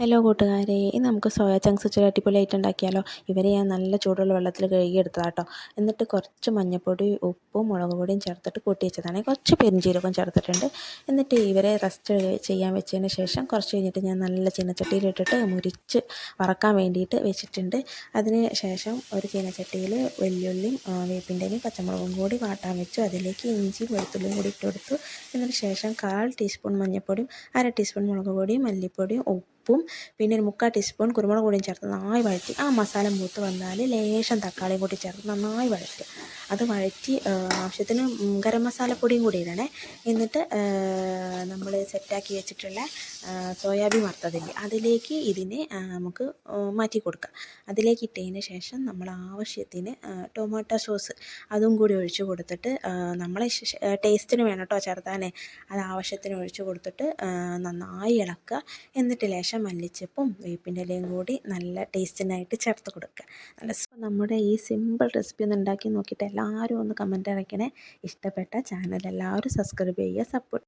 Hello കൂട്ടുകാരെ, ഇന്ന് നമുക്ക് സോയ ചങ്ക്സ് ഇച്ചിരി അടിപൊളിയായിട്ട് ഉണ്ടാക്കിയാലോ. ഇവരെ ഞാൻ നല്ല ചൂടുള്ള വെള്ളത്തിൽ കഴുകിയെടുത്തതാണ് കേട്ടോ. എന്നിട്ട് കുറച്ച് മഞ്ഞൾപ്പൊടി, ഉപ്പും മുളക് പൊടിയും ചേർത്തിട്ട് കൂട്ടി വെച്ചതാണ്. കുറച്ച് പെരിഞ്ചീരകം ചേർത്തിട്ടുണ്ട്. എന്നിട്ട് ഇവരെ റെസ്റ്റ് ചെയ്യാൻ വെച്ചതിന് ശേഷം കുറച്ച് കഴിഞ്ഞിട്ട് ഞാൻ നല്ല ചീനച്ചട്ടിയിലിട്ടിട്ട് മുരിച്ച് വറക്കാൻ വേണ്ടിയിട്ട് വെച്ചിട്ടുണ്ട്. അതിന് ശേഷം ഒരു ചീനച്ചട്ടിയിൽ വെല്ലുള്ളിയും വേപ്പിൻ്റെയും പച്ചമുളകും കൂടി വാട്ടാൻ വെച്ചു. അതിലേക്ക് ഇഞ്ചിയും വെളുത്തുള്ളിയും കൂടി ഇട്ട് കൊടുത്തു. എന്നതിന് ശേഷം 1/4 ടീസ്പൂൺ മഞ്ഞൾപ്പൊടിയും 1/2 ടീസ്പൂൺ മുളക് പൊടിയും മല്ലിപ്പൊടിയും ഉപ്പും പിന്നെ ഒരു 3/4 ടീസ്പൂൺ കുരുമുളക് പൊടിയും ചേർത്ത് നന്നായി വഴറ്റി ആ മസാല മൂത്ത് വന്നാൽ ലേശം തക്കാളിയും കൂടി ചേർത്ത് നന്നായി വഴറ്റുക. അത് വഴറ്റി ആവശ്യത്തിന് ഗരം മസാലപ്പൊടിയും കൂടി ഇടണേ. എന്നിട്ട് നമ്മൾ സെറ്റാക്കി വെച്ചിട്ടുള്ള സോയാബീൻ വറുത്തതില്ലേ അതിലേക്ക് ഇതിനെ നമുക്ക് മാറ്റി കൊടുക്കാം. അതിലേക്ക് ഇട്ടതിന് ശേഷം നമ്മൾ ആവശ്യത്തിന് ടൊമാറ്റോ സോസ് അതും കൂടി ഒഴിച്ച് കൊടുത്തിട്ട് നമ്മളെ ടേസ്റ്റിന് വേണം കേട്ടോ ചേർത്താൻ. അത് ആവശ്യത്തിന് ഒഴിച്ച് കൊടുത്തിട്ട് നന്നായി ഇളക്കുക. എന്നിട്ട് ലേശം മല്ലിച്ചപ്പും വേപ്പിൻ്റെ ഇലയും കൂടി നല്ല ടേസ്റ്റിനായിട്ട് ചേർത്ത് കൊടുക്കുക. നമ്മുടെ ഈ സിമ്പിൾ റെസിപ്പി ഒന്ന് ഉണ്ടാക്കി നോക്കിയിട്ട് എല്ലാവരും ഒന്ന് കമൻറ്റ് അയക്കണേ. ഇഷ്ടപ്പെട്ട ചാനൽ എല്ലാവരും സബ്സ്ക്രൈബ് ചെയ്യുക, സപ്പോർട്ട്